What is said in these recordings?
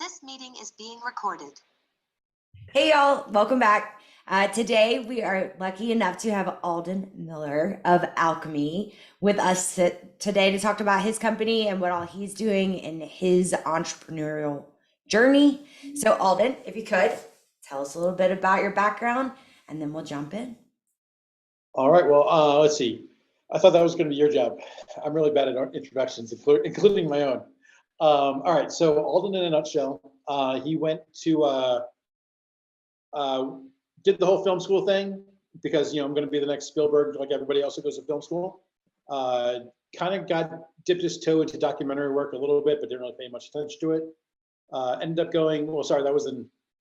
This meeting is being recorded. Hey y'all, welcome back. Today we are lucky enough to have Alden Miller of Alchemy with us today to talk about his company and what all he's doing in his entrepreneurial journey. So Alden, if you could, tell us a little bit about your background and then we'll jump in. All right, well, let's see. I thought that was going to be your job. I'm really bad at introductions, including my own. All right, so Alden in a nutshell, he went to, did the whole film school thing because, I'm going to be the next Spielberg like everybody else who goes to film school. Kind of dipped his toe into documentary work a little bit, but didn't really pay much attention to it. Ended up going,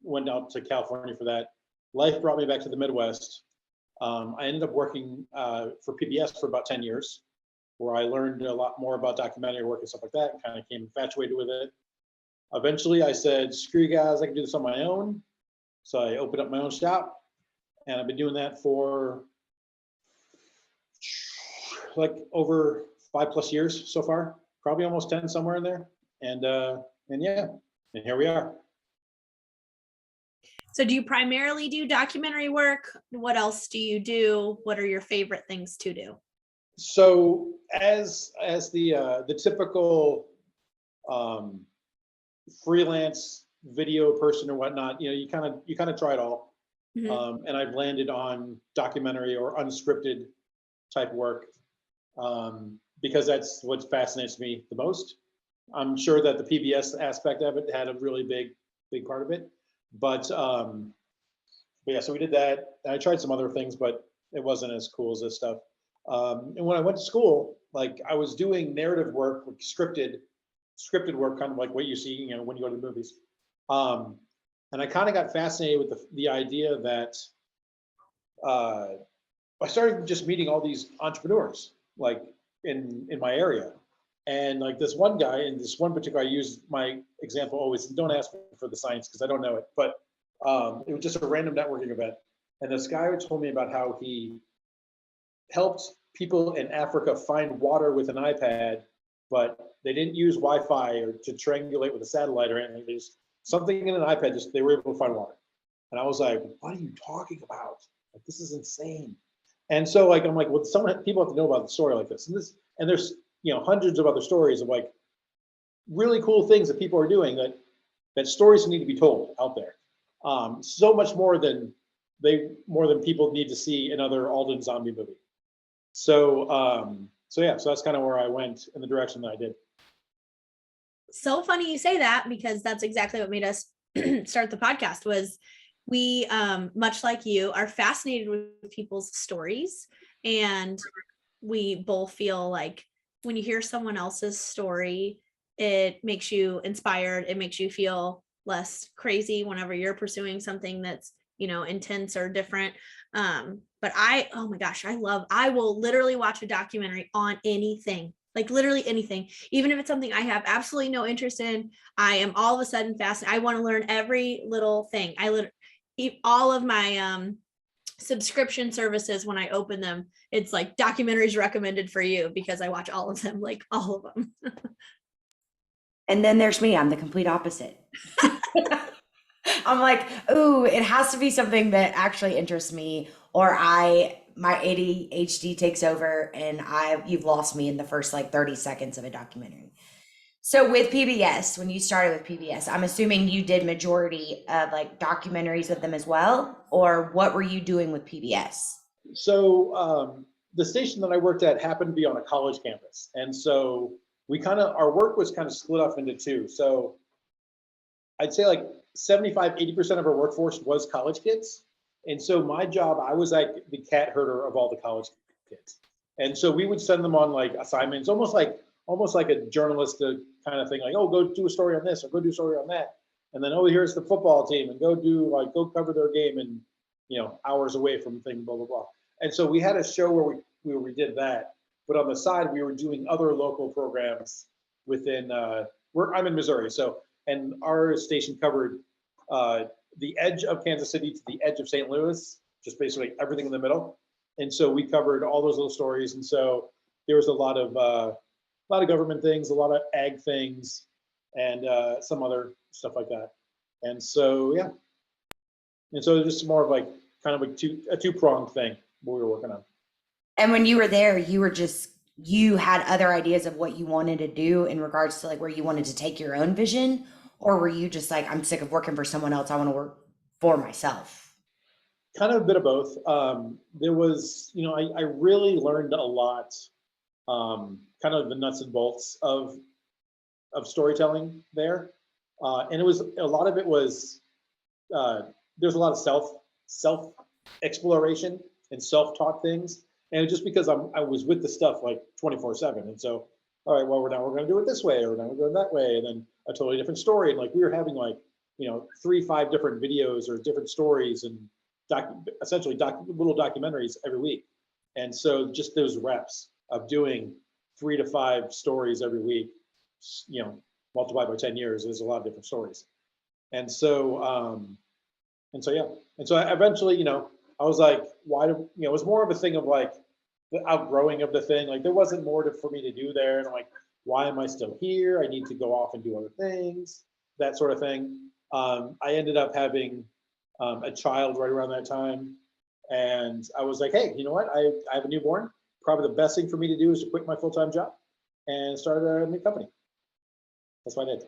went out to California for that. Life brought me back to the Midwest. I ended up working for PBS for about 10 years, where I learned a lot more about documentary work and stuff like that, and kind of became infatuated with it. Eventually, I said, screw you guys, I can do this on my own. So I opened up my own shop, and I've been doing that for like over 5+ years so far, probably almost 10 somewhere in there. And yeah, and here we are. So do you primarily do documentary work? What else do you do? What are your favorite things to do? So as the typical freelance video person or whatnot, you kind of try it all. Mm-hmm. And I've landed on documentary or unscripted type work because that's what fascinates me the most. I'm sure that the PBS aspect of it had a really big part of it. But yeah, so we did that. And I tried some other things, but it wasn't as cool as this stuff. And when I went to school, like I was doing narrative work, like scripted work, kind of like what you see, when you go to the movies. And I kind of got fascinated with the idea that I started just meeting all these entrepreneurs, like in my area. And like this one guy, and this one particular, I use my example always, don't ask me for the science because I don't know it, but it was just a random networking event. And this guy told me about how he helped people in Africa find water with an iPad, but they didn't use Wi-Fi or to triangulate with a satellite or anything. There's something in an iPad, just they were able to find water. And I was like, what are you talking about? Like, this is insane. And so like, I'm like, well, people have to know about the story like this. And there's, hundreds of other stories of like really cool things that people are doing that stories need to be told out there. So much more than people need to see another Alden zombie movie. So yeah, so that's kind of where I went in the direction that I did. So funny you say that, because that's exactly what made us start the podcast. Was we, much like you, are fascinated with people's stories, and we both feel like when you hear someone else's story, it makes you inspired. It makes you feel less crazy whenever you're pursuing something that's, intense or different. But oh my gosh, I will literally watch a documentary on anything, like literally anything, even if it's something I have absolutely no interest in. I am all of a sudden fascinated. I want to learn every little thing. All of my subscription services, when I open them, it's like documentaries recommended for you, because I watch all of them, like all of them. And then there's me, I'm the complete opposite. I'm like, ooh, it has to be something that actually interests me, or my ADHD takes over and you've lost me in the first like 30 seconds of a documentary. So with PBS, when you started with PBS, I'm assuming you did majority of like documentaries with them as well, or what were you doing with PBS? So the station that I worked at happened to be on a college campus. And so our work was kind of split up into two. So I'd say like 75–80% of our workforce was college kids. And so my job, I was like the cat herder of all the college kids. And so we would send them on like assignments, almost like a journalist kind of thing, like, oh, go do a story on this or go do a story on that. And then, oh, here's the football team, and go cover their game and, hours away from thing, blah, blah, blah. And so we had a show where we did that. But on the side, we were doing other local programs within, I'm in Missouri. And our station covered the edge of Kansas City to the edge of St. Louis, just basically everything in the middle. And so we covered all those little stories. And so there was a lot of government things, a lot of ag things, and some other stuff like that. And so, yeah. And so it's just more of like kind of a two-pronged thing we were working on. And when you were there, you had other ideas of what you wanted to do in regards to like where you wanted to take your own vision, or were you just like, I'm sick of working for someone else, I want to work for myself? Kind of a bit of both. There was, I really learned a lot, kind of the nuts and bolts of storytelling there. And it was, a lot of it was, there's a lot of self exploration and self-taught things. And just because I was with the stuff like 24/7. And so, all right, well, now we're going to do it this way, or now we're going that way. And then a totally different story. And like, we were having like, 3-5 different videos or different stories and essentially little documentaries every week. And so just those reps of doing 3 to 5 stories every week, multiplied by 10 years, is a lot of different stories. And so, yeah. And so eventually, I was like, why do, it was more of a thing of like the outgrowing of the thing. Like there wasn't more for me to do there. And I'm like, why am I still here? I need to go off and do other things, that sort of thing. I ended up having a child right around that time. And I was like, hey, you know what? I have a newborn. Probably the best thing for me to do is to quit my full-time job and start a new company. That's what I did.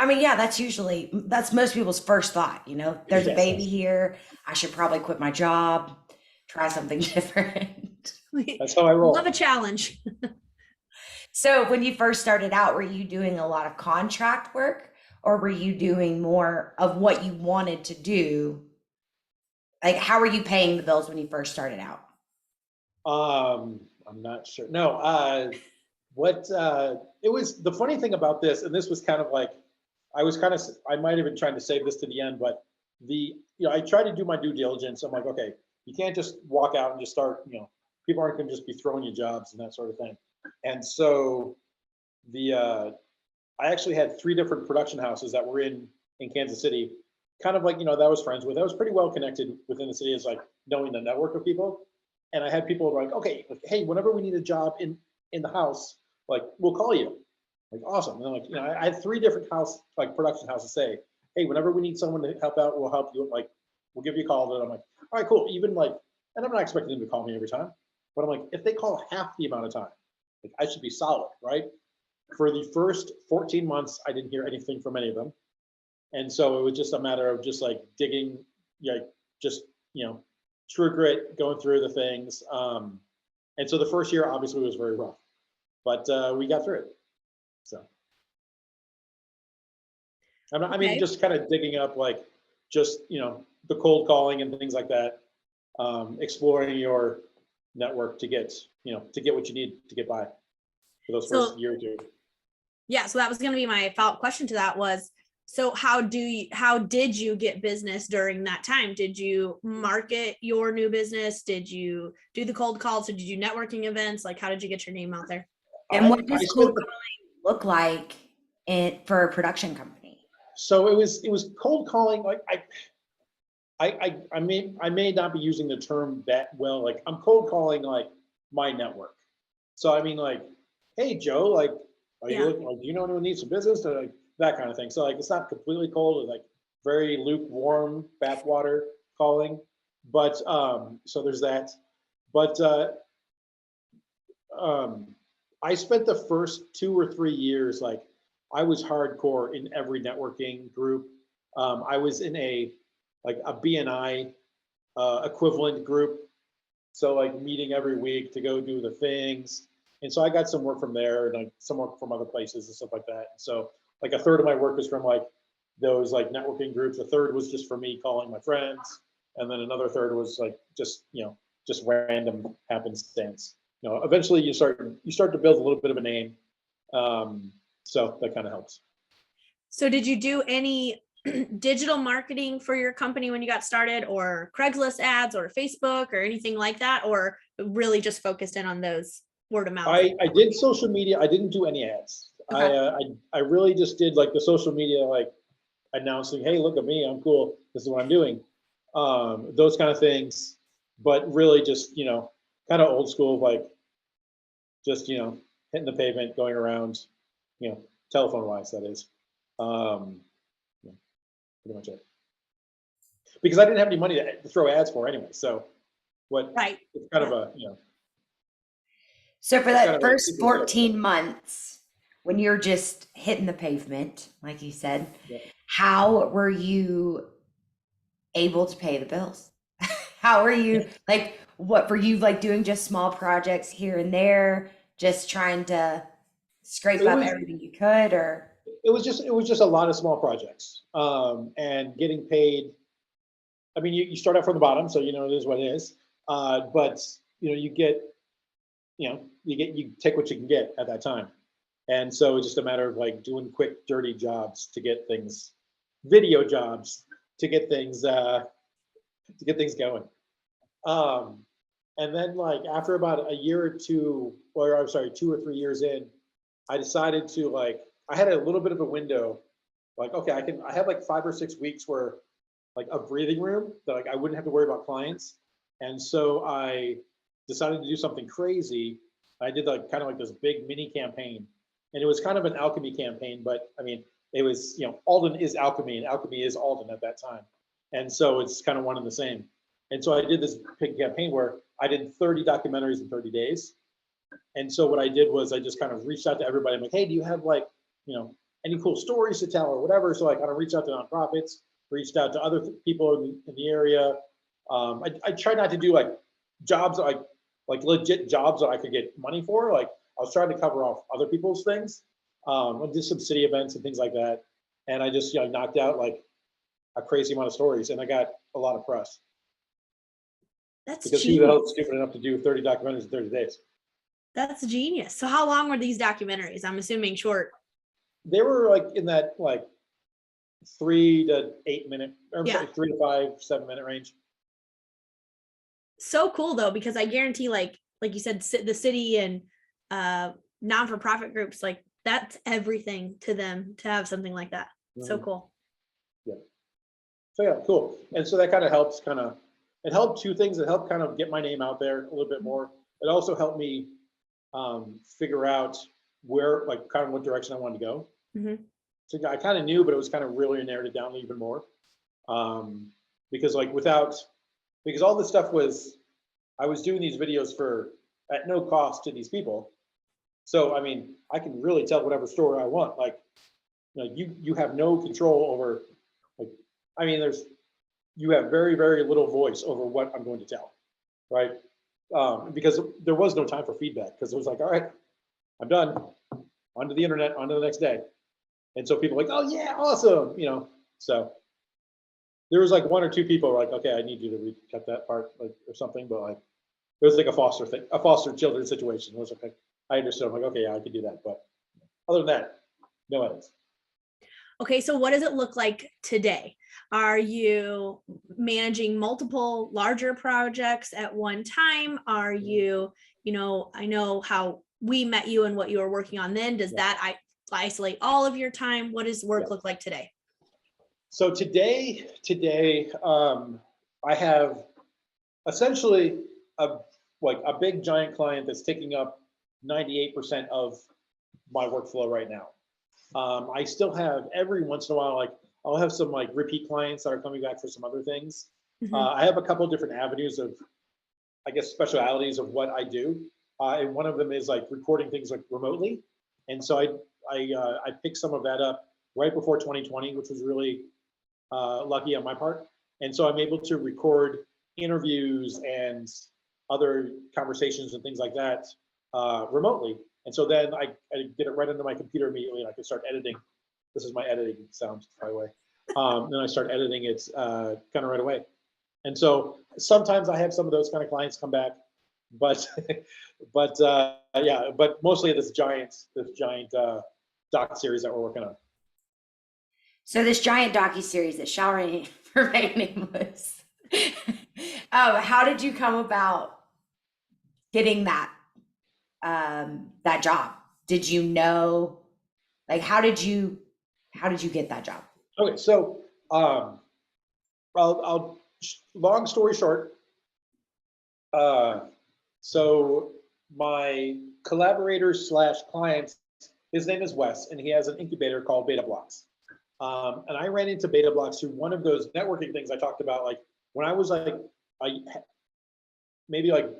I mean, yeah, that's most people's first thought, there's a Yes. baby here. I should probably quit my job, try something different. That's how I roll. Love a challenge. So when you first started out, were you doing a lot of contract work, or were you doing more of what you wanted to do? Like, how were you paying the bills when you first started out? I'm not sure. No, it was the funny thing about this, and this was kind of like, I might have been trying to save this to the end, but I tried to do my due diligence. I'm like, okay, you can't just walk out and just start, people aren't going to just be throwing you jobs and that sort of thing. And so I actually had 3 different production houses that were in Kansas City, kind of like, that I was friends with. I was pretty well connected within the city, as like knowing the network of people. And I had people like, okay, hey, whenever we need a job in the house, like, we'll call you. Like, awesome. And like, I had 3 different production houses say, hey, whenever we need someone to help out, we'll help you. Like, we'll give you a call. And I'm like, all right, cool. Even like, and I'm not expecting them to call me every time, but I'm like, if they call half the amount of time, like, I should be solid, right? For the first 14 months, I didn't hear anything from any of them. And so it was just a matter of just like digging, true grit, going through the things. And so the first year obviously was very rough, but we got through it. So, Okay. just kind of digging up like just, the cold calling and things like that, exploring your network to get what you need to get by for those first year or two. Yeah, so that was going to be my follow-up question to that was, so how did you get business during that time? Did you market your new business? Did you do the cold calls? Did you do networking events? Like, how did you get your name out there? And what does cold calling look like for a production company? So it was cold calling. Like I may not be using the term that well. Like, I'm cold calling like my network. So I mean, like, hey Joe, like, are you looking, like, do you know anyone needs some business? Or like that kind of thing. So like, it's not completely cold, it's like very lukewarm bathwater calling. But so there's that. But I spent the first 2 or 3 years, like, I was hardcore in every networking group. I was in a BNI equivalent group. So like meeting every week to go do the things. And so I got some work from there and like some work from other places and stuff like that. And so like a third of my work was from like those like networking groups. A third was just for me calling my friends. And then another third was like just random happenstance. Eventually you start to build a little bit of a name. So that kind of helps. So did you do any digital marketing for your company when you got started, or Craigslist ads or Facebook or anything like that, or really just focused in on those word of mouth? I did social media. I didn't do any ads. Okay. I really just did like the social media, like announcing, hey, look at me, I'm cool, this is what I'm doing. Those kind of things, but really just, kind of old school, like just, hitting the pavement, going around, telephone wise, that is. Yeah, pretty much it. Because I didn't have any money to throw ads for anyway. So what, Right. it's kind of a, you know, So for it's kind that of a first slippery slope. 14 months, when you're just hitting the pavement, like you said, Yeah. how were you able to pay the bills? How were you like, what were you like doing just small projects here and there, just trying to scrape It up was, everything you could, or it was just a lot of small projects, and getting paid. I mean, you start out from the bottom, so you know it is what it is. But you know, you take what you can get at that time. And so it's just a matter of like doing quick, dirty jobs to get things, video jobs to get things going. Um, and then like after about a year or two, or I'm sorry, 2 or 3 years in, I decided to like, I had a little bit of a window, like, okay, I had like 5 or 6 weeks where like a breathing room that like I wouldn't have to worry about clients. And so I decided to do something crazy. I did like kind of like this big mini campaign, and it was kind of an alchemy campaign, but I mean, it was, you know, Alden is alchemy and alchemy is Alden at that time. And so it's kind of one and the same. And so I did this big campaign where I did 30 documentaries in 30 days. And so what I did was I just kind of reached out to everybody. I'm like, hey, do you have like, you know, any cool stories to tell or whatever? So I kind of reached out to nonprofits, reached out to other people in the area. I tried not to do like jobs like legit jobs that I could get money for. Like I was trying to cover off other people's things. I did some city events and things like that, and I just, you know, knocked out like a crazy amount of stories, and I got a lot of press. That's Because who the hell is genius. stupid enough to do 30 documentaries in 30 days? That's genius. So how long were these documentaries? I'm assuming short. They were like in that like 3 to 8 minute, or Yeah. sorry, 3 to 5, 7 minute range. So cool though, because I guarantee like you said, the city and non-for-profit groups, like that's everything to them to have something like that. So cool. Yeah. So yeah, cool. And so that kind of helps it helped two things. It helped kind of get my name out there a little bit more. It also helped me figure out where, like kind of what direction I wanted to go. Mm-hmm. So I kind of knew, but it was kind of really narrowed it down even more. Because like because all this stuff I was doing these videos at no cost to these people. So, I mean, I can really tell whatever story I want. Like you have no control over, like, I mean, you have very, very little voice over what I'm going to tell, right? Because there was no time for feedback, because it was like, all right, I'm done, onto the internet, onto the next day. And so people are like, oh yeah, awesome, you know. So there was like 1 or 2 people were like, okay, I need you to recut that part, like, or something, but like it was like a foster children situation. It was okay. I understood. I'm like, okay, yeah, I could do that. But other than that, no edits. Okay, so what does it look like today? Are you managing multiple larger projects at one time? Are you, I know how we met you and what you were working on then. Does that isolate all of your time? What does work look like today? So today, I have essentially a big giant client that's taking up 98% of my workflow right now. I still have every once in a while, like I'll have some like repeat clients that are coming back for some other things. Mm-hmm. I have a couple of different avenues of, I guess, specialities of what I do. And one of them is like recording things like remotely. And so I picked some of that up right before 2020, which was really lucky on my part. And so I'm able to record interviews and other conversations and things like that remotely. And so then I get it right into my computer immediately, and I can start editing. This is my editing sound, by the way. Then I start editing it kind of right away. And so sometimes I have some of those kind of clients come back, but but mostly this giant doc series that we're working on. so this giant docu-series that shall remain nameless. How did you come about getting that job? Did you know, like, how did you get that job? Okay, so I'll long story short. So my collaborators / clients his name is Wes, and he has an incubator called Beta Blocks. And I ran into Beta Blocks through one of those networking things I talked about. Like when I was like, maybe like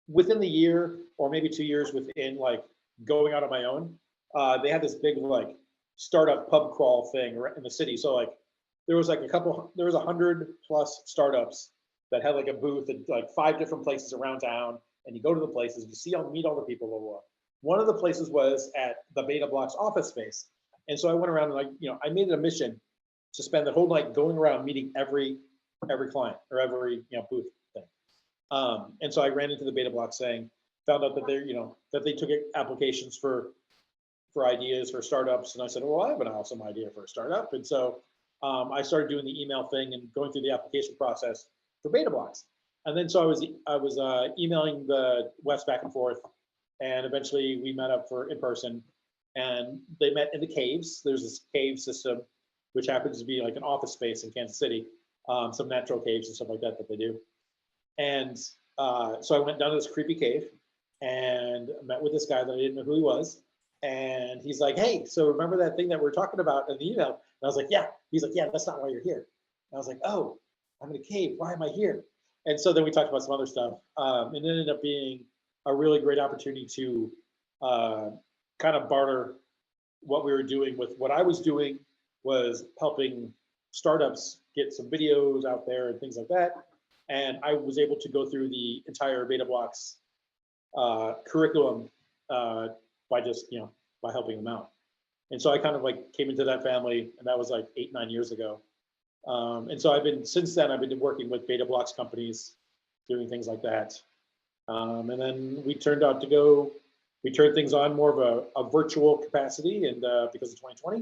within the year or maybe 2 years within like going out on my own, they had this big like startup pub crawl thing in the city. So like there was 100 plus startups that had like a booth at like 5 different places around town. And you go to the places, you meet all the people. Blah, blah, blah. One of the places was at the Beta Blocks office space. And so I went around and like, I made it a mission to spend the whole night going around meeting every client or every, booth thing. And so I ran into the Beta Blocks thing, found out that that they took applications for ideas for startups. And I said, well, I have an awesome idea for a startup. And so I started doing the email thing and going through the application process for Beta Blocks. And then so I was emailing the West back and forth, and eventually we met up for in person, and they met in the caves. There's this cave system, which happens to be like an office space in Kansas City, some natural caves and stuff like that they do. And so I went down to this creepy cave and met with this guy that I didn't know who he was. And he's like, hey, so remember that thing that we were talking about in the email? And I was like, yeah. He's like, yeah, that's not why you're here. And I was like, oh, I'm in a cave. Why am I here? And so then we talked about some other stuff. And it ended up being a really great opportunity to kind of barter what we were doing with what I was doing was helping startups get some videos out there and things like that. And I was able to go through the entire Beta Blocks curriculum by just, by helping them out. And so I kind of like came into that family, and that was like 8-9 years ago. And so since then I've been working with Beta Blocks companies, doing things like that. And then we turned things on more of a virtual capacity, and because of 2020,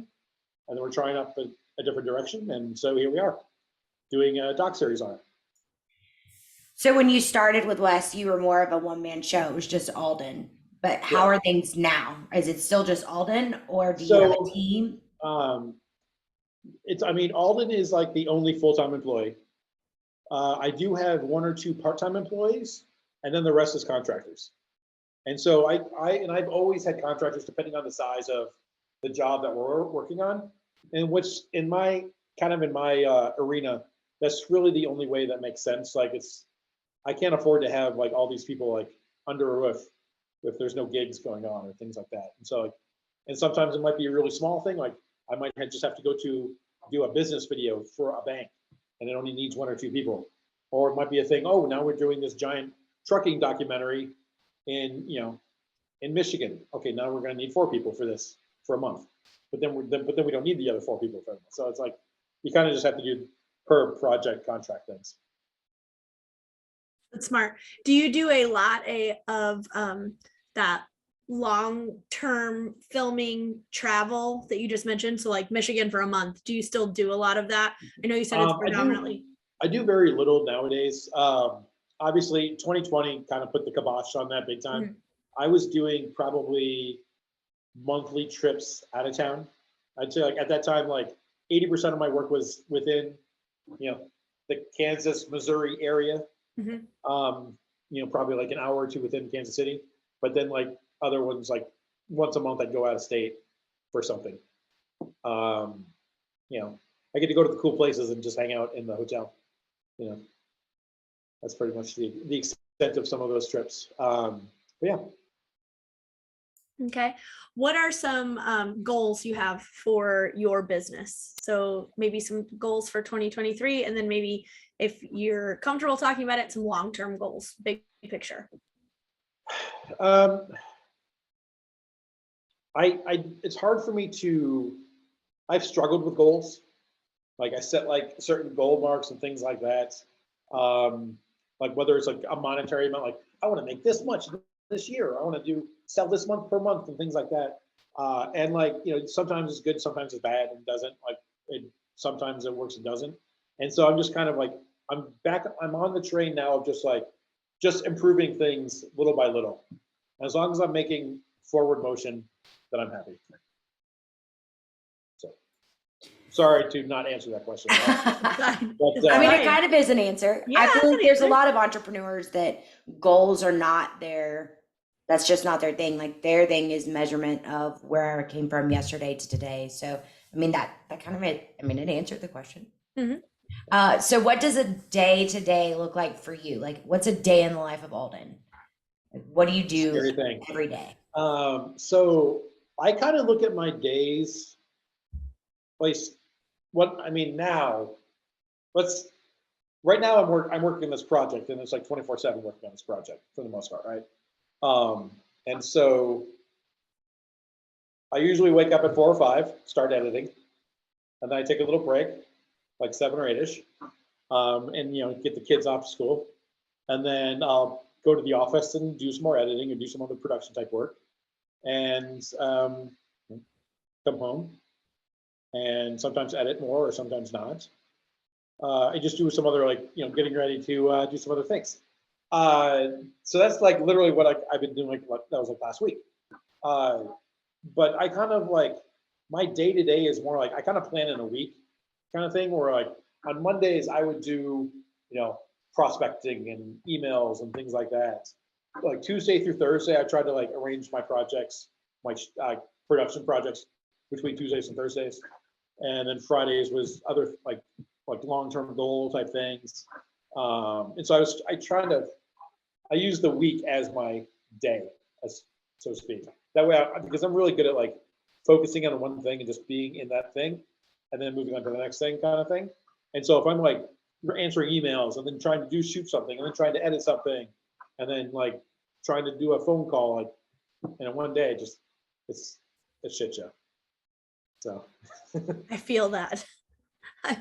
and then we're trying up a different direction. And so here we are doing a doc series on it. So when you started with Wes, you were more of a one-man show. It was just Alden. But how are things now? Is it still just Alden, or do you have a team? Alden is like the only full-time employee. I do have 1 or 2 part-time employees, and then the rest is contractors. And so I've always had contractors depending on the size of the job that we're working on, and which in my arena, that's really the only way that makes sense. Like I can't afford to have like all these people like under a roof if there's no gigs going on or things like that. And so and sometimes it might be a really small thing. Like I might just have to go to do a business video for a bank, and it only needs 1 or 2 people. Or it might be a thing, oh, now we're doing this giant trucking documentary in Michigan. Okay, now we're going to need 4 people for this for a month. But then we don't need the other 4 people for it. So it's like you kind of just have to do per project contract things. That's smart. Do you do a lot of that long-term filming travel that you just mentioned? So like Michigan for a month, do you still do a lot of that? I know you said it's predominantly. I do very little nowadays. Obviously 2020 kind of put the kibosh on that big time. Mm-hmm. I was doing probably monthly trips out of town. I'd say like at that time, like 80% of my work was within, the Kansas, Missouri area. Mm-hmm. Probably like an hour or 2 within Kansas City. But then like other ones, like once a month I'd go out of state for something. I get to go to the cool places and just hang out in the hotel. That's pretty much the extent of some of those trips. But yeah. Okay. What are some goals you have for your business? So maybe some goals for 2023, and then maybe if you're comfortable talking about it, some long-term goals, big picture. It's hard for me I've struggled with goals. Like I set like certain goal marks and things like that. Like whether it's like a monetary amount, like I want to make this much this year, I want to sell this month per month and things like that. And like, sometimes it's good, sometimes it's bad and doesn't sometimes it works and doesn't. And so I'm just kind of like, I'm on the train now of just improving things little by little. As long as I'm making forward motion, then I'm happy. So sorry to not answer that question. But, I mean, it kind of is an answer. Yeah, I feel like there's a lot of entrepreneurs that goals are not their That's just not their thing. Like their thing is measurement of where I came from yesterday to today. So, I mean, that kind of it, I mean, it answered the question. Mhm. So what does a day to day look like for you? Like what's a day in the life of Alden? Like, what do you do Scary thing. every day? So I kind of look at my days, like what I mean now. Let's right now I'm working on this project, and it's like 24/7 working on this project for the most part, right? And so I usually wake up at 4 or 5, start editing, and then I take a little break, like 7 or 8ish, and get the kids off to school, and then I'll go to the office and do some more editing and do some other production type work, and come home and sometimes edit more or sometimes not. I just do some other getting ready to do some other things. So that's like literally what I've been doing. That was like last week. But I kind of like my day to day is more like I kind of plan in a week kind of thing. Where like on Mondays I would do prospecting and emails and things like that. Like Tuesday through Thursday, I try to like arrange my projects, my production projects between Tuesdays and Thursdays, and then Fridays was other like long-term goal type things. And so I use the week as my day, as so to speak. That way, because I'm really good at like focusing on one thing and just being in that thing, and then moving on to the next thing, kind of thing. And so if I'm like answering emails and then trying to shoot something and then trying to edit something, and then like trying to do a phone call, like in one day, just it's a shit show. So I feel that. I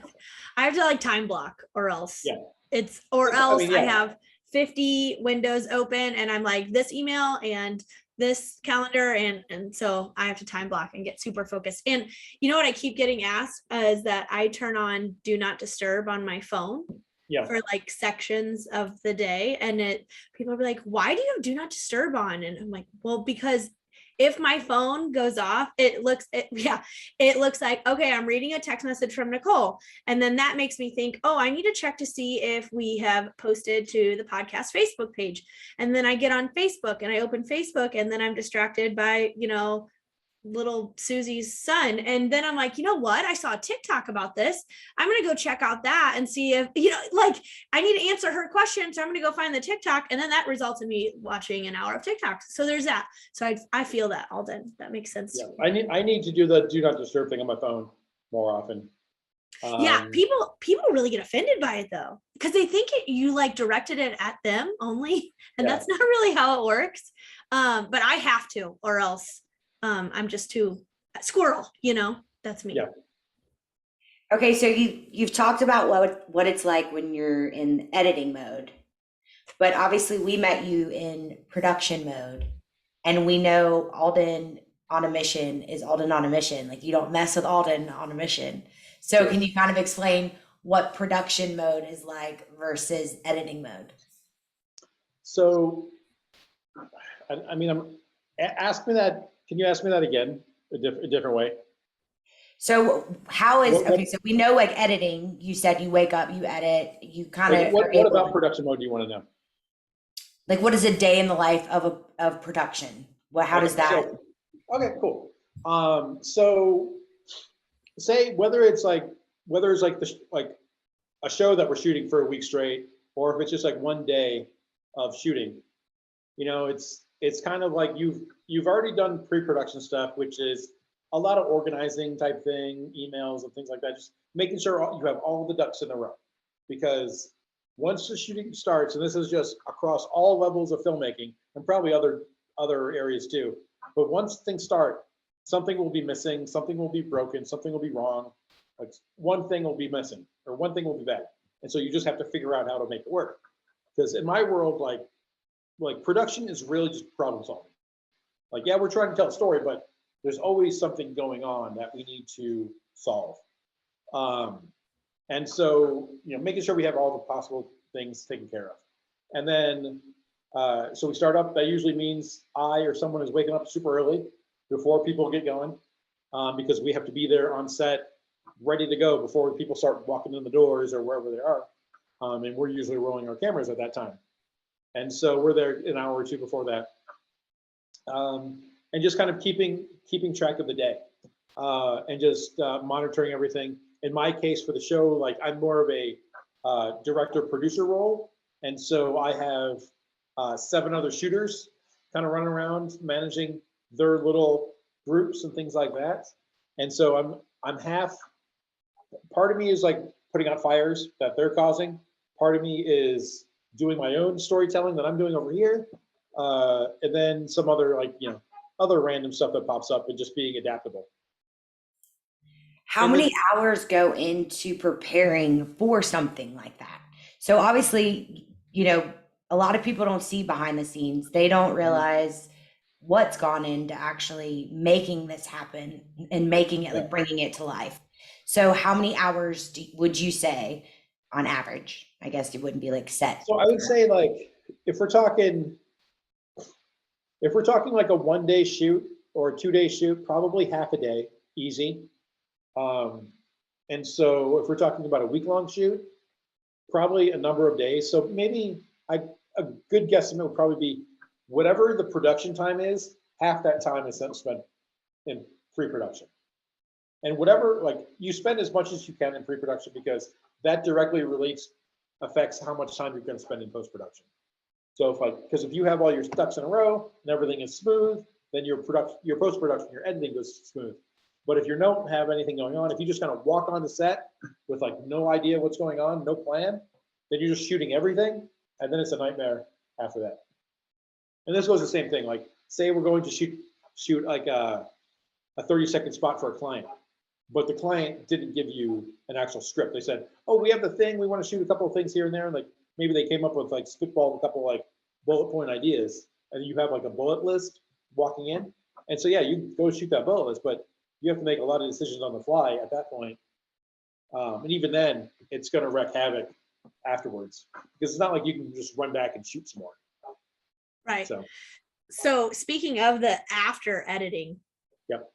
have to like time block or else yeah. I have 50 windows open and I'm like this email and this calendar and so I have to time block and get super focused. And you know what I keep getting asked is that I turn on do not disturb on my phone for like sections of the day, and people will be like, why do you have do not disturb on? And I'm like, well, because if my phone goes off, it looks like, okay, I'm reading a text message from Nichole. And then that makes me think, oh, I need to check to see if we have posted to the podcast Facebook page. And then I get on Facebook and I open Facebook and then I'm distracted by, little Susie's son. And then I'm like, you know what? I saw a TikTok about this. I'm going to go check out that and see if, I need to answer her question. So I'm going to go find the TikTok. And then that results in me watching an hour of TikTok. So there's that. So I feel that, Alden. That makes sense. Yeah, I need to do the do not disturb thing on my phone more often. Yeah, people really get offended by it though, because they think you like directed it at them only. And that's not really how it works. But I have to, or else I'm just too squirrel, that's me. Yeah. Okay, so you've talked about what it's like when you're in editing mode, but obviously we met you in production mode, and we know Alden on a mission is Alden on a mission. Like you don't mess with Alden on a mission. So can you kind of explain what production mode is like versus editing mode? So, ask me that. Can you ask me that again, a different way? So so we know like editing, you said you wake up, you edit, you kind of. What about production mode do you want to know? Like what is a day in the life of production? How does that? Okay, cool. So say whether it's like a show that we're shooting for a week straight, or if it's just like one day of shooting, it's kind of like you've already done pre-production stuff, which is a lot of organizing type thing, emails and things like that, just making sure you have all the ducks in a row. Because once the shooting starts, and this is just across all levels of filmmaking and probably other areas too, but once things start, something will be missing, something will be broken, something will be wrong, like one thing will be missing or one thing will be bad. And so you just have to figure out how to make it work. Because in my world, like production is really just problem solving. Like, yeah, we're trying to tell a story, but there's always something going on that we need to solve. And so, making sure we have all the possible things taken care of. And then, so we start up, that usually means I or someone is waking up super early before people get going, because we have to be there on set, ready to go before people start walking in the doors or wherever they are. And we're usually rolling our cameras at that time. And so we're there an hour or two before that. and just kind of keeping track of the day, and just monitoring everything. In my case for the show, like I'm more of a director producer role, and so I have 7 other shooters kind of running around managing their little groups and things like that. And so I'm half, part of me is like putting out fires that they're causing. Part of me is doing my own storytelling that I'm doing over here. And then some other, like, other random stuff that pops up, and just being adaptable. How many hours go into preparing for something like that? So obviously, a lot of people don't see behind the scenes. They don't realize what's gone into actually making this happen and making it, like bringing it to life. So how many hours would you say on average? I guess it wouldn't be like set. So I would say, like, if we're talking like a 1-day shoot or a 2-day shoot, probably half a day, easy. And so if we're talking about a week-long shoot, probably a number of days. So maybe a good guesstimate would probably be whatever the production time is, half that time is spent in pre-production. And whatever, like, you spend as much as you can in pre-production, because that directly affects how much time you're going to spend in post-production. So because if you have all your ducks in a row and everything is smooth, then your post-production, your editing goes smooth. But if you don't have anything going on, if you just kind of walk on the set with like no idea what's going on, no plan, then you're just shooting everything, and then it's a nightmare after that. And this goes the same thing. Like, say we're going to shoot like a 30-second spot for a client, but the client didn't give you an actual script. They said, "Oh, we have the thing. We want to shoot a couple of things here and there." And like maybe they came up with like spitball a couple like bullet point ideas, and you have like a bullet list walking in. And so yeah, you go shoot that bullet list, but you have to make a lot of decisions on the fly at that point. And even then, it's going to wreak havoc afterwards, because it's not like you can just run back and shoot some more. Right. So speaking of the after editing, yep.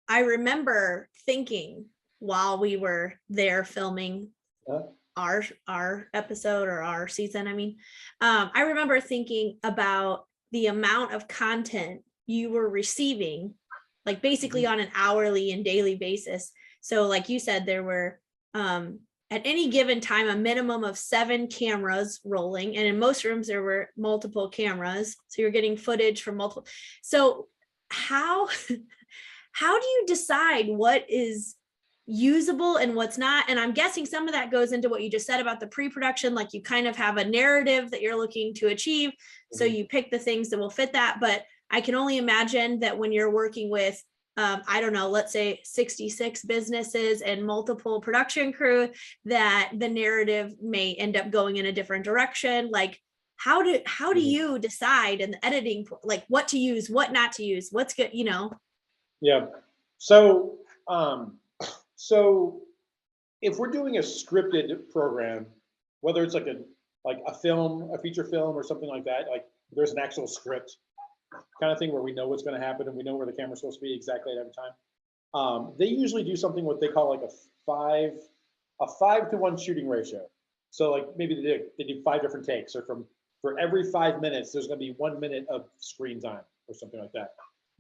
I remember thinking while we were there filming our episode, or our season, I remember thinking about the amount of content you were receiving, like basically on an hourly and daily basis. So like you said, there were at any given time a minimum of 7 cameras rolling, and in most rooms there were multiple cameras, so you're getting footage from multiple. So how do you decide what is usable and what's not? And I'm guessing some of that goes into what you just said about the pre-production, like you kind of have a narrative that you're looking to achieve, so you pick the things that will fit that. But I can only imagine that when you're working with I don't know, let's say 66 businesses and multiple production crew, that the narrative may end up going in a different direction. Like, how do you decide in the editing, like what to use, what not to use, what's good, Yeah. So if we're doing a scripted program, whether it's like a film, a feature film or something like that, like there's an actual script kind of thing where we know what's going to happen and we know where the camera's supposed to be exactly at every time. They usually do something what they call like a 5-to-1 shooting ratio. So like maybe they do 5 different takes, or for every 5 minutes, there's going to be 1 minute of screen time or something like that.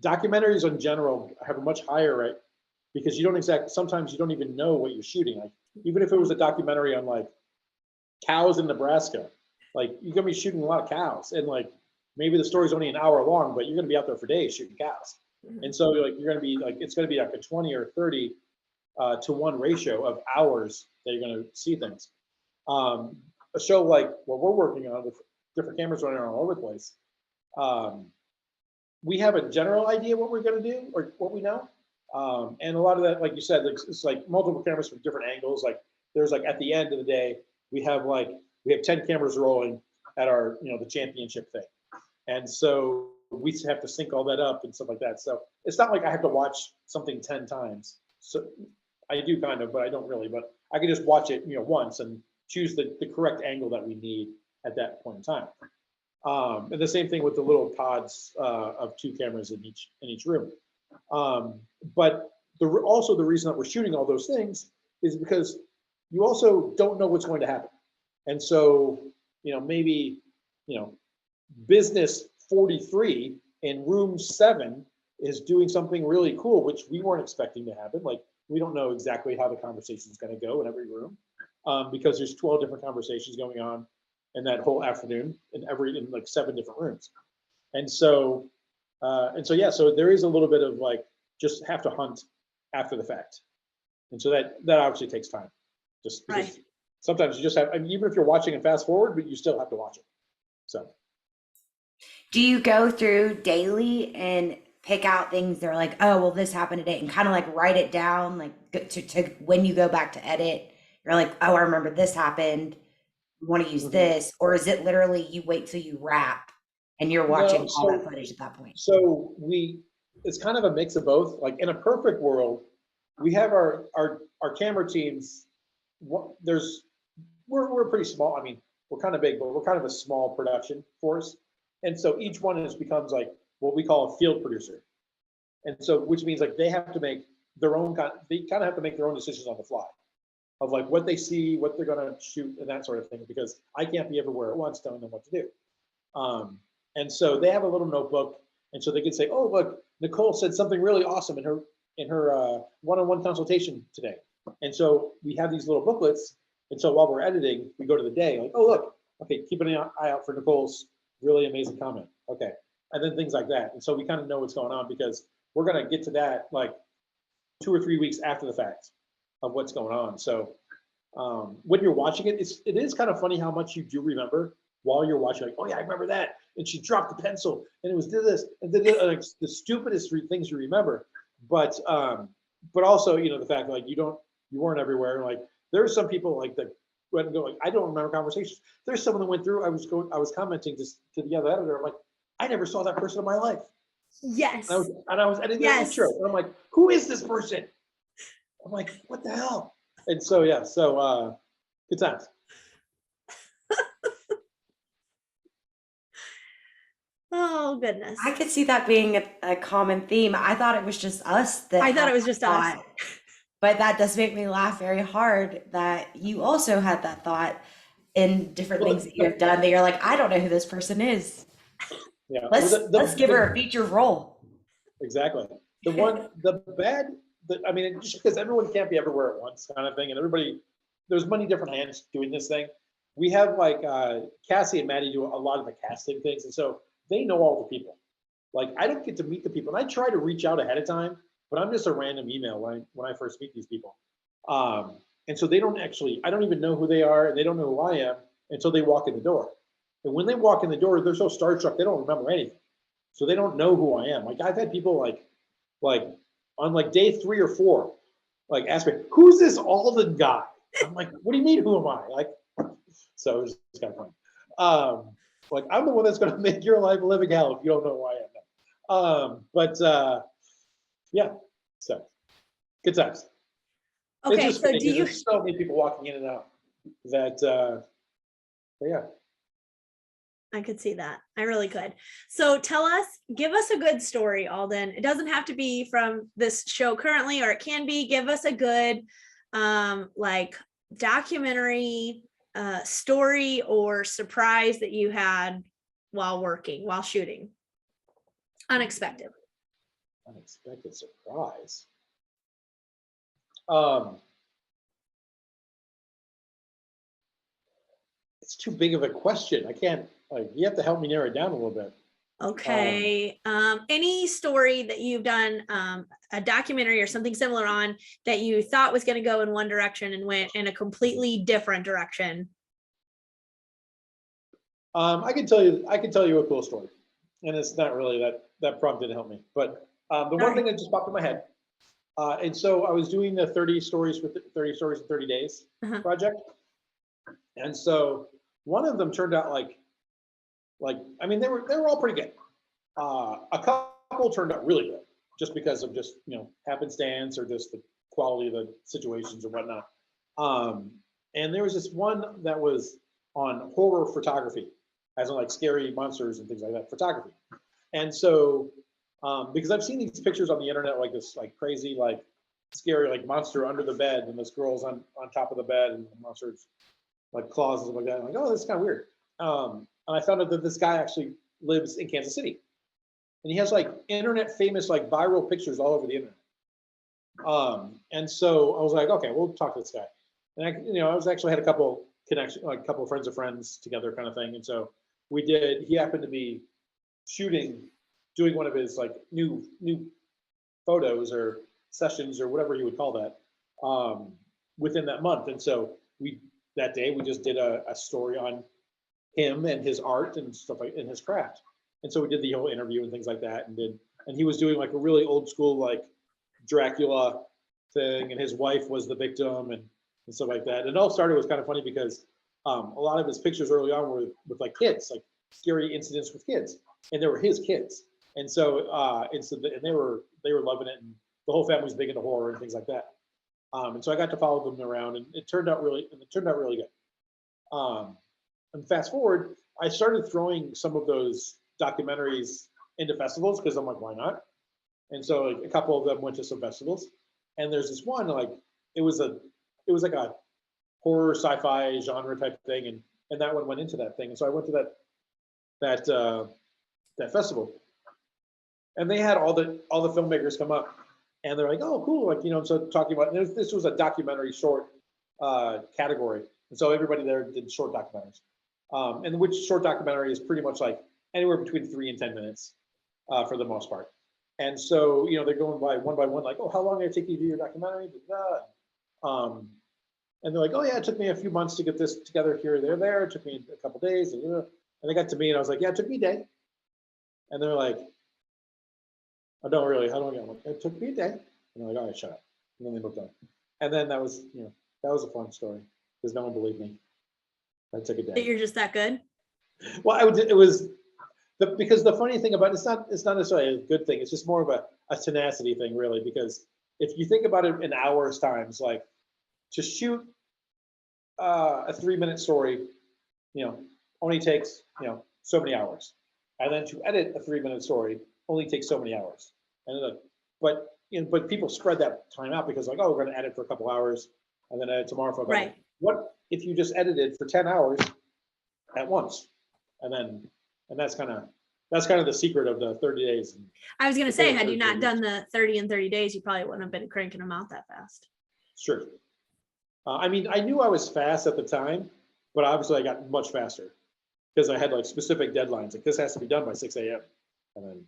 Documentaries in general have a much higher rate, because sometimes you don't even know what you're shooting. Like even if it was a documentary on like cows in Nebraska, like you're going to be shooting a lot of cows, and like maybe the story's only an hour long, but you're going to be out there for days shooting cows. And so like you're going to be like, it's going to be like a 20 or 30 to 1 ratio of hours that you're going to see things. A show like what we're working on with different cameras running all over the place, we have a general idea what we're going to do or what we know. And a lot of that, like you said, it's like multiple cameras from different angles. Like there's like at the end of the day, we have 10 cameras rolling at our, the championship thing. And so we have to sync all that up and stuff like that. So it's not like I have to watch something 10 times. So I do kind of, but I don't really, but I can just watch it, once and choose the correct angle that we need at that point in time. And the same thing with the little pods of 2 cameras in each room. But also the reason that we're shooting all those things is because you also don't know what's going to happen. And so, maybe, business 43 and room 7 is doing something really cool, which we weren't expecting to happen. Like, we don't know exactly how the conversation is going to go in every room, because there's 12 different conversations going on in that whole afternoon in like 7 different rooms. And so yeah, so there is a little bit of like, just have to hunt after the fact. And so that obviously takes time, just because Right. sometimes you just have, I mean, even if you're watching and fast forward, but you still have to watch it. So. Do you go through daily and pick out things that are like, oh, well, this happened today, and kind of like write it down, like to when you go back to edit, you're like, oh, I remember this happened. We want to use this, or is it literally you wait till you wrap and you're watching No, all that footage at that point? So it's kind of a mix of both. Like, in a perfect world, we have our camera teams. We're pretty small. I mean, we're kind of big, but we're kind of a small production force. And so each one becomes like what we call a field producer. And so, which means like they have to make their own they kind of have to make their own decisions on the fly of like what they see, what they're going to shoot, and that sort of thing, because I can't be everywhere at once telling them what to do. And so they have a little notebook, and so they can say, oh, look, Nichole said something really awesome in her one-on-one consultation today. And so we have these little booklets. And so while we're editing, we go to the day, like, oh, look, okay, keep an eye out for Nichole's really amazing comment. Okay. And then things like that. And so we kind of know what's going on, because we're going to get to that like 2 or 3 weeks after the fact of what's going on. So when you're watching it, it is kind of funny how much you do remember while you're watching. Like, oh yeah, I remember that. And she dropped the pencil, and it was this, and like the stupidest things you remember. But also, you know, the fact that like you weren't everywhere. Like, there are some people like that went and go like, I don't remember conversations. There's someone that went through. I was commenting to the other editor. I'm like, I never saw that person in my life. Yes. And I was editing the intro, and I'm like, who is this person? I'm like, what the hell? And so yeah, so good times. Oh goodness. I could see that being a common theme. I thought it was just us that I thought had it was just that us. thought, but that does make me laugh very hard that you also had that thought in different Well, things that you have done that you're like, I don't know who this person is. Yeah, Let's give her a featured role. Exactly. I mean, just because everyone can't be everywhere at once, kind of thing, and there's many different hands doing this thing. We have like Cassie and Maddie do a lot of the casting things, and so they know all the people. Like, I don't get to meet the people, and I try to reach out ahead of time, but I'm just a random email when I first meet these people. And so I don't even know who they are, and they don't know who I am until they walk in the door. And when they walk in the door, they're so starstruck, they don't remember anything. So they don't know who I am. Like, I've had people like on like day 3 or 4, like ask me, who's this Alden guy? I'm like, what do you mean, who am I? Like, so it's kind of fun. Like, I'm the one that's going to make your life a living hell if you don't know who I am. Yeah, so good times. Okay, so funny, do you? There's so many people walking in and out that, yeah. I could see that. I really could. So give us a good story, Alden. It doesn't have to be from this show currently, or it can be. Give us a good, like, documentary story or surprise that you had while shooting. Unexpected. Unexpected surprise. It's too big of a question. I can't, like, you have to help me narrow it down a little bit. Okay. Any story that you've done, a documentary or something similar on, that you thought was going to go in one direction and went in a completely different direction? I can tell you a cool story, and it's not really that prompt didn't help me, but the one thing that just popped in my head, and so I was doing the 30 stories in 30 days project, and so one of them turned out like I mean, they were all pretty good. A couple turned out really good, just because of just, you know, happenstance or just the quality of the situations or whatnot. And there was this one that was on horror photography, as in like scary monsters and things like that, photography. And so, because I've seen these pictures on the internet, like this like crazy, like scary, like monster under the bed, and this girl's on top of the bed, and the monster's like claws and stuff like that. I'm like, oh, that's kind of weird. And I found out that this guy actually lives in Kansas City. and he has like internet famous, like viral pictures all over the internet. And so I was like, okay, we'll talk to this guy. And I was actually had a couple connections, like a couple of friends of friends together kind of thing. And so he happened to be doing one of his like new photos or sessions or whatever you would call that, within that month. And so that day we just did a story on him and his art and stuff like in his craft. And so we did the whole interview and things like that, and he was doing like a really old school like Dracula thing, and his wife was the victim and stuff like that. And it all started was kind of funny because a lot of his pictures early on were with like kids, like scary incidents with kids, and they were his kids. And so they were loving it, and the whole family was big into horror and things like that. And so I got to follow them around, and it turned out really good. And fast forward, I started throwing some of those documentaries into festivals because I'm like, why not? And so like a couple of them went to some festivals, and there's this one like it was like a horror sci-fi genre type thing, and that one went into that thing. And so I went to that festival, and they had all the filmmakers come up, and they're like, oh cool, like so talking about this was a documentary short category, and so everybody there did short documentaries, and which short documentary is pretty much like anywhere between 3 and 10 minutes for the most part. And so they're going by one, like, oh, how long did it take you to do your documentary? And they're like, oh yeah, it took me a few months to get this together here, there. It took me a couple days, and they got to me, and I was like, yeah, it took me a day. And they're like, oh, no, really, how long? I'm like, it took me a day. And they're like, all right, shut up. And then they moved on. And then that was a fun story because no one believed me. That took a day. You're just that good? Well, it was because the funny thing about it's not necessarily a good thing. It's just more of a tenacity thing, really. Because if you think about it in hours times, like to shoot a 3-minute story, only takes so many hours, and then to edit a 3-minute story only takes so many hours. And but people spread that time out because like, oh, we're going to edit for a couple hours and then edit tomorrow for a couple. Right. What if you just edited for 10 hours at once, and that's kind of the secret of the 30 days. I was going to say, had you not done the 30 and 30 days, you probably wouldn't have been cranking them out that fast. Sure. I mean, I knew I was fast at the time, but obviously I got much faster because I had like specific deadlines. Like this has to be done by 6 a.m. and then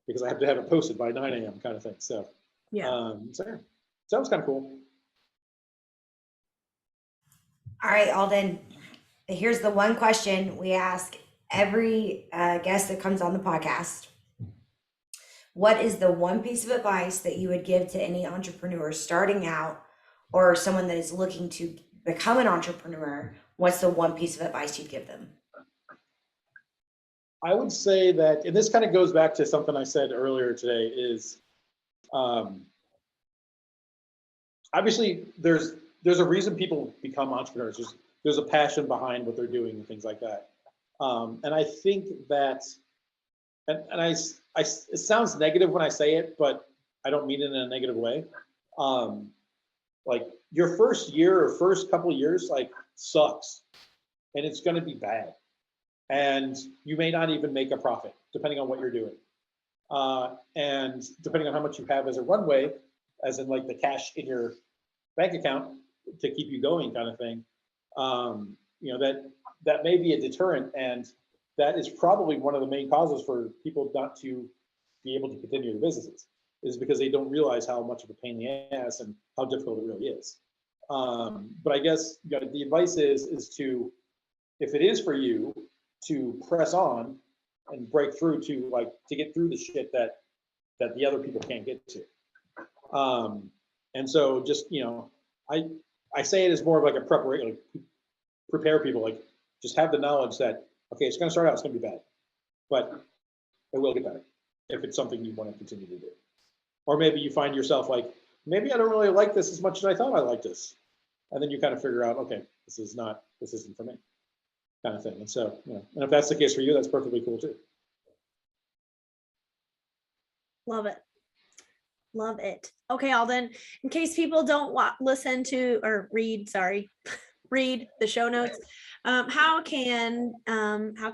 because I have to have it posted by 9 a.m. kind of thing. So yeah. So that was kind of cool. All right, Alden, here's the one question we ask every guest that comes on the podcast. What is the one piece of advice that you would give to any entrepreneur starting out or someone that is looking to become an entrepreneur? What's the one piece of advice you'd give them? I would say that, and this kind of goes back to something I said earlier today, is obviously there's a reason people become entrepreneurs. There's a passion behind what they're doing and things like that. And I think that, it sounds negative when I say it, but I don't mean it in a negative way. Like your first year or first couple of years, like sucks, and it's going to be bad. And you may not even make a profit, depending on what you're doing. And depending on how much you have as a runway, as in like the cash in your bank account to keep you going kind of thing, that may be a deterrent. And that is probably one of the main causes for people not to be able to continue their businesses, is because they don't realize how much of a pain in the ass and how difficult it really is. But I guess the advice is to, if it is for you, to press on and break through to get through the shit that the other people can't get to. And so just, I say it as more of like a preparation, like prepare people, like just have the knowledge that, okay, it's going to start out, it's going to be bad, but it will get better if it's something you want to continue to do. Or maybe you find yourself like, maybe I don't really like this as much as I thought I liked this. And then you kind of figure out, okay, this isn't for me, kind of thing. And so, and if that's the case for you, that's perfectly cool too. Love it. Love it. Okay, Alden, in case people don't listen to or read the show notes, how can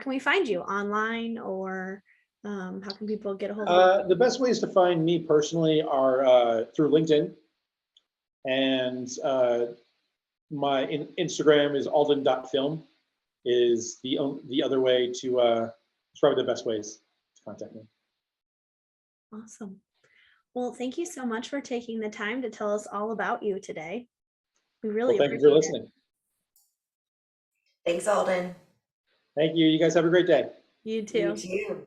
we find you online, or How can people get a hold of you? The best ways to find me personally are through LinkedIn, and my Instagram is alden.film is the other way to, it's probably the best ways to contact me. Awesome. Well, thank you so much for taking the time to tell us all about you today. We really Well, thank you appreciate for it. listening. Thanks, Alden. Thank you. You guys have a great day. You You too. too.